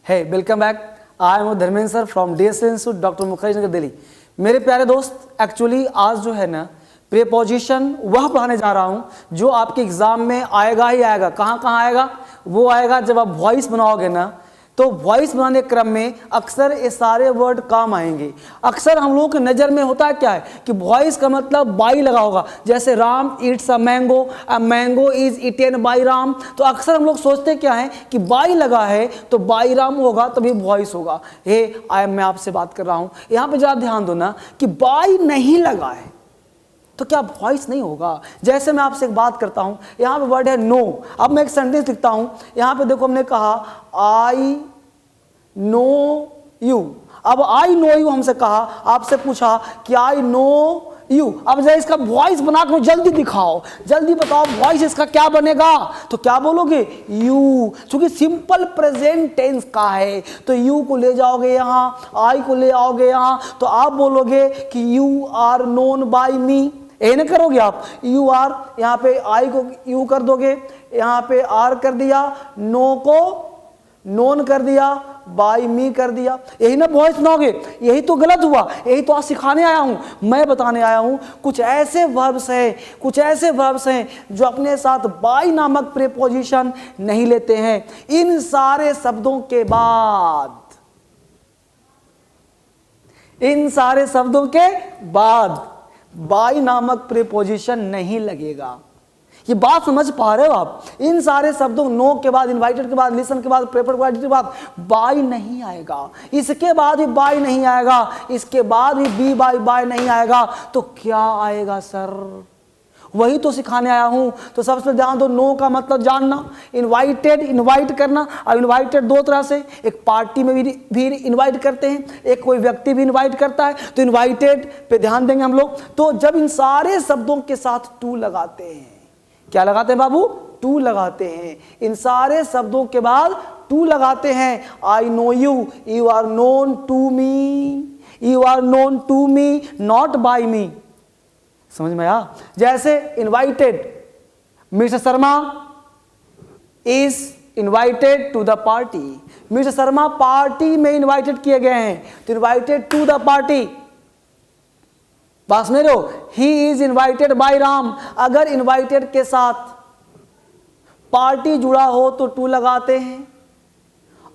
है welcome back. I am Dharmendra sir from DSL institute doctor Mukherjee Nagar Delhi. मेरे प्यारे दोस्त, एक्चुअली आज जो है ना प्रीपोजिशन वह पढ़ाने जा रहा हूँ जो आपके एग्जाम में आएगा ही आएगा। कहाँ कहाँ आएगा? वो आएगा जब आप वॉइस बनाओगे ना, तो वॉइस बनाने के क्रम में अक्सर ये सारे वर्ड काम आएंगे। अक्सर हम लोगों की नज़र में होता है क्या है कि वॉइस का मतलब बाई लगा होगा, जैसे Ram Yeats a mango is eaten by Ram. तो अक्सर हम लोग सोचते क्या है कि बाई लगा है तो बाई राम होगा तभी वॉइस होगा। मैं आपसे बात कर रहा हूँ, यहाँ पे जरा ध्यान दो ना कि बाई नहीं लगा है तो क्या वॉइस नहीं होगा। जैसे मैं आपसे एक बात करता हूं, यहां पे वर्ड है नो। अब मैं एक सेंटेंस लिखता हूं, यहां पे देखो हमने कहा आई नो यू। अब आई नो यू हमसे कहा, आपसे पूछा कि आई नो यू। अब जरा इसका वॉइस बना के जल्दी दिखाओ, जल्दी बताओ वॉइस इसका क्या बनेगा। तो क्या बोलोगे? यू। क्योंकि सिंपल प्रेजेंट टेंस का है तो यू को ले जाओगे यहां, आई को ले आओगे यहां, तो आप बोलोगे कि यू आर नोन बाय मी। ये नहीं करोगे आप, यू आर, यहाँ पे आई को यू कर दोगे, यहाँ पे आर कर दिया, नो को नोन कर दिया, बाय मी कर दिया। यही ना वॉइस बनाओगे। यही तो गलत हुआ, यही तो आज सिखाने आया हूं, मैं बताने आया हूं। कुछ ऐसे वर्ब्स हैं जो अपने साथ बाय नामक प्रीपोजिशन नहीं लेते हैं। इन सारे शब्दों के बाद बाई नामक प्रीपोजिशन नहीं लगेगा। ये बात समझ पा रहे हो आप? इन सारे शब्दों नो के बाद, इनवाइटेड के बाद, लिसन के बाद, प्रेफर के बाद बाई नहीं आएगा। इसके बाद भी बाई नहीं आएगा, इसके बाद भी बी बाई नहीं आएगा। तो क्या आएगा सर? वही तो सिखाने आया हूं। तो सबसे ध्यान दो, नो का मतलब जानना, इनवाइटेड इनवाइट करना। अब इनवाइटेड दो तरह से, एक पार्टी में भी इनवाइट करते हैं, एक कोई व्यक्ति भी इनवाइट करता है। तो इनवाइटेड पे ध्यान देंगे हम लोग। तो जब इन सारे शब्दों के साथ टू लगाते हैं, क्या लगाते हैं बाबू? टू लगाते हैं। इन सारे शब्दों के बाद टू लगाते हैं। I know you, you are known to me, you are known to me, not by me. समझ में आया? जैसे invited, Mister Sharma is invited to the party. Mister Sharma party में इनवाइटेड किए गए हैं, तो इनवाइटेड टू द पार्टी। बात समझ रहे हो? ही इज इनवाइटेड बाय राम। अगर इनवाइटेड के साथ पार्टी जुड़ा हो तो टू लगाते हैं,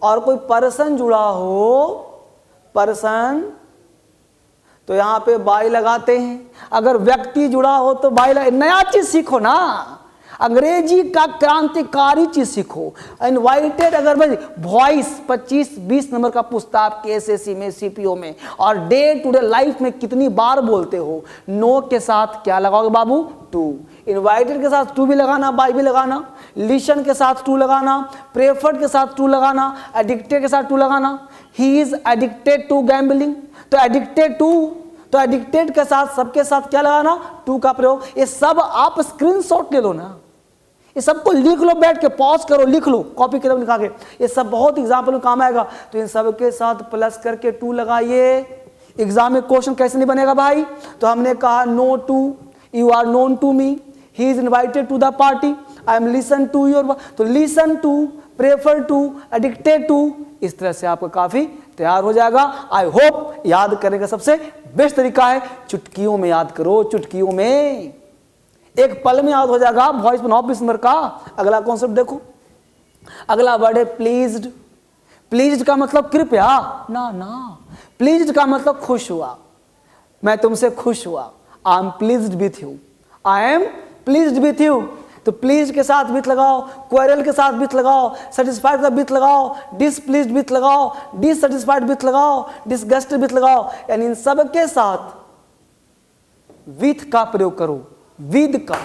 और कोई पर्सन जुड़ा हो, पर्सन, तो यहां पे बाई लगाते हैं। अगर व्यक्ति जुड़ा हो तो बाई लगाते। नया चीज सीखो ना, अंग्रेजी का क्रांतिकारी चीज सीखो। इनवाइटेड, अगर भाई वॉइस 25-20 नंबर का पूछता आपके एसएससी में, सीपीओ में, और डे टू डे लाइफ में कितनी बार बोलते हो? नो के साथ क्या लगाओगे बाबू? टू। इनवाइटेड के साथ टू भी लगाना, बाई भी लगाना, लिसन के साथ टू लगाना, प्रेफर्ड के साथ टू लगाना, एडिक्टेड के साथ टू लगाना। He is addicted to gambling, तो एडिक्टेड के साथ, सबके साथ क्या लगाना? टू का प्रयोग। ये सब आप स्क्रीनशॉट ले लो ना, ये सबको लिख लो, बैठ के पॉज करो, लिख लो, कॉपी किताब लिखा के। ये सब बहुत एग्जाम्पल में काम आएगा। तो इन सब के साथ प्लस करके टू लगाइए। एग्जाम में क्वेश्चन कैसे नहीं बनेगा भाई? तो हमने कहा known to, you are known to me, he is invited to the party, I am listen to your, तो listen to, prefer to, addicted to. इस तरह से आपका काफी तैयार हो जाएगा। आई होप याद करने का सबसे बेस्ट तरीका है चुटकियों में याद करो, चुटकियों में, एक पल में याद हो जाएगा। वॉइस बनाओ 20 नंबर का। अगला कॉन्सेप्ट देखो, अगला वर्ड है प्लीज्ड। प्लीज्ड का मतलब कृपया ना, प्लीज्ड का मतलब खुश हुआ। मैं तुमसे खुश हुआ, I am pleased with you, I am pleased with you. तो प्लीज के साथ विथ लगाओ, क्वेरल के साथ विथ लगाओ, सेटिस्फाइड का विथ लगाओ, डिसप्लीज्ड विथ लगाओ, डिससेटिस्फाइड विथ लगाओ, डिसगस्टेड विथ लगाओ। यानी इन सब के साथ विथ का प्रयोग करो, विद का।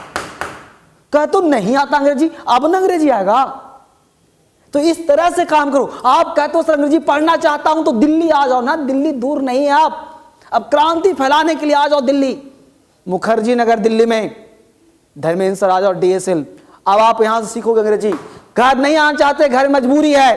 कह तो नहीं आता अंग्रेजी, अब ना अंग्रेजी आएगा। तो इस तरह से काम करो। आप कहते हो सर अंग्रेजी पढ़ना चाहता हूं तो दिल्ली आ जाओ ना, दिल्ली दूर नहीं है आप। अब क्रांति फैलाने के लिए आ जाओ दिल्ली, मुखर्जी नगर दिल्ली में, धर्मेंद्र सर आ जाओ डीएसएल। अब आप यहां से सीखोगे अंग्रेजी। घर नहीं आना चाहते, घर मजबूरी है,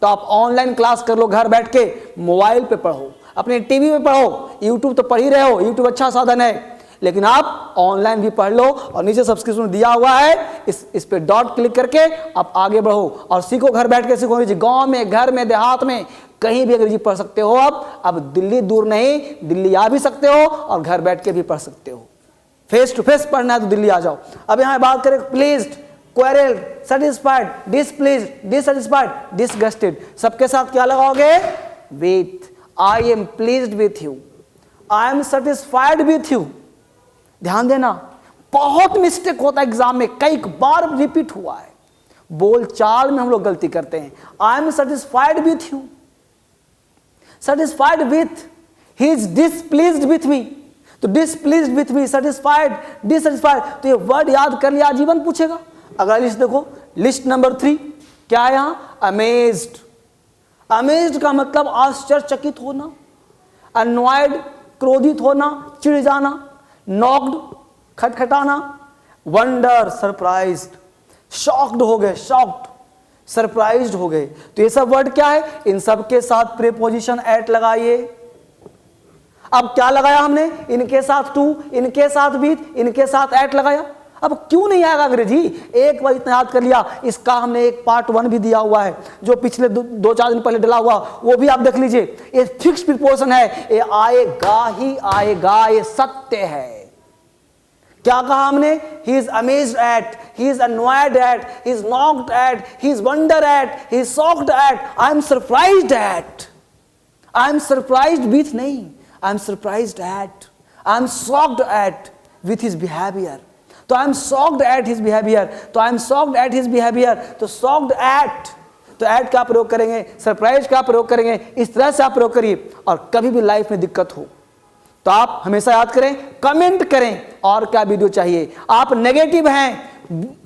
तो आप ऑनलाइन क्लास कर लो, घर बैठ के मोबाइल पे पढ़ो, अपने टीवी पे पढ़ो, यूट्यूब तो पढ़ ही रहे हो, यूट्यूब अच्छा साधन है। लेकिन आप ऑनलाइन भी पढ़ लो और नीचे सब्सक्रिप्शन दिया हुआ है, इस पे डॉट क्लिक करके आप आगे बढ़ो और सीखो, घर बैठ के सीखो अंग्रेजी। गांव में, घर में, देहात में, कहीं भी अंग्रेजी पढ़ सकते हो। अब दिल्ली दूर नहीं, दिल्ली आ भी सकते हो और घर बैठ के भी पढ़ सकते हो। फेस टू फेस पढ़ना है तो दिल्ली आ जाओ। अब यहां बात करें प्लीज्ड, क्वेरल्ड, सेटिस्फाइड, डिसप्लीज्ड, डिससेटिस्फाइड, डिसगस्टेड, सबके साथ क्या लगाओगे? With. I am pleased with you, I am satisfied with you. ध्यान देना, बहुत मिस्टेक होता है एग्जाम में, कई बार रिपीट हुआ है, बोल चाल में हम लोग गलती करते हैं। I am satisfied with you, satisfied with, he is displeased with me, तो displeased with me, satisfied, dissatisfied, तो ये वर्ड याद कर लिया, आजीवन पूछेगा। अगला लिस्ट देखो, लिस्ट नंबर 3 क्या है यहां? अमेज्ड। अमेज्ड का मतलब आश्चर्यचकित होना, अनॉयड क्रोधित होना, चिढ़ जाना, नॉक्ड खटखटाना, वंडर सरप्राइज्ड, शॉक्ड हो गए, शॉक्ड, सरप्राइज्ड हो गए। तो ये सब वर्ड क्या है? इन सब के साथ प्रीपोजिशन एट लगाइए। अब क्या लगाया हमने? इनके साथ टू, इनके साथ विथ, इनके साथ एट लगाया। अब क्यों नहीं आएगा अंग्रेजी? एक बार इतना याद कर लिया, इसका हमने एक पार्ट 1 भी दिया हुआ है जो पिछले 2-4 दिन पहले डला हुआ, वो भी आप देख लीजिए। ये फिक्स प्रीपोजिशन है, ये आएगा ही आएगा, ये सत्य है। क्या कहा हमने? He is amazed at, he is annoyed at, he is knocked at, he is wonder at, he is shocked at, I am surprised at. I am surprised with नहीं, I am surprised at, I am shocked at with his behaviour. तो I am shocked at his behaviour, तो I am shocked at his behaviour, तो shocked at, तो at का प्रयोग करेंगे, surprise का प्रयोग करेंगे, इस तरह से आप प्रयोग करिए। और कभी भी लाइफ में दिक्कत हो तो आप हमेशा याद करें, कमेंट करें और क्या वीडियो चाहिए। आप नेगेटिव हैं,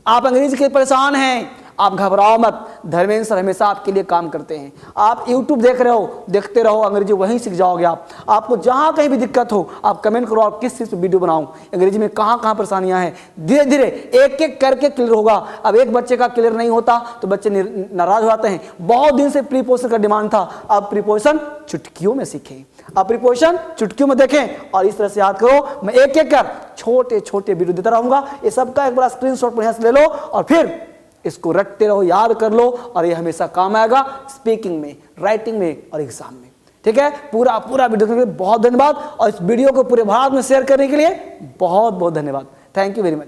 आप अंग्रेजी के परेशान हैं, आप घबराओ मत, धर्मेंद्र सर हमेशा आपके लिए काम करते हैं। आप YouTube देख रहे हो, देखते रहो, अंग्रेजी वहीं सीख जाओगे आप। आपको जहां कहीं भी दिक्कत हो आप कमेंट करो, आप किस चीज़ पे वीडियो बनाऊं, अंग्रेजी में कहां कहां परेशानियां हैं, धीरे धीरे एक एक करके क्लियर होगा। अब एक बच्चे का क्लियर नहीं होता तो बच्चे नाराज हो जाते हैं। बहुत दिन से प्रीपोजिशन का डिमांड था, अब प्रीपोजिशन चुटकियों में सीखें, अब प्रीपोजिशन चुटकियों में देखें और इस तरह से याद करो। मैं एक एक कर छोटे छोटे वीडियो देता रहूंगा, ये सबका एक बड़ा स्क्रीनशॉट बढ़िया से ले लो और फिर इसको रटते रहो, याद कर लो और ये हमेशा काम आएगा स्पीकिंग में, राइटिंग में और एग्जाम में। ठीक है, पूरा वीडियो देखने के लिए बहुत धन्यवाद और इस वीडियो को पूरे भारत में शेयर करने के लिए बहुत बहुत धन्यवाद। Thank you very much.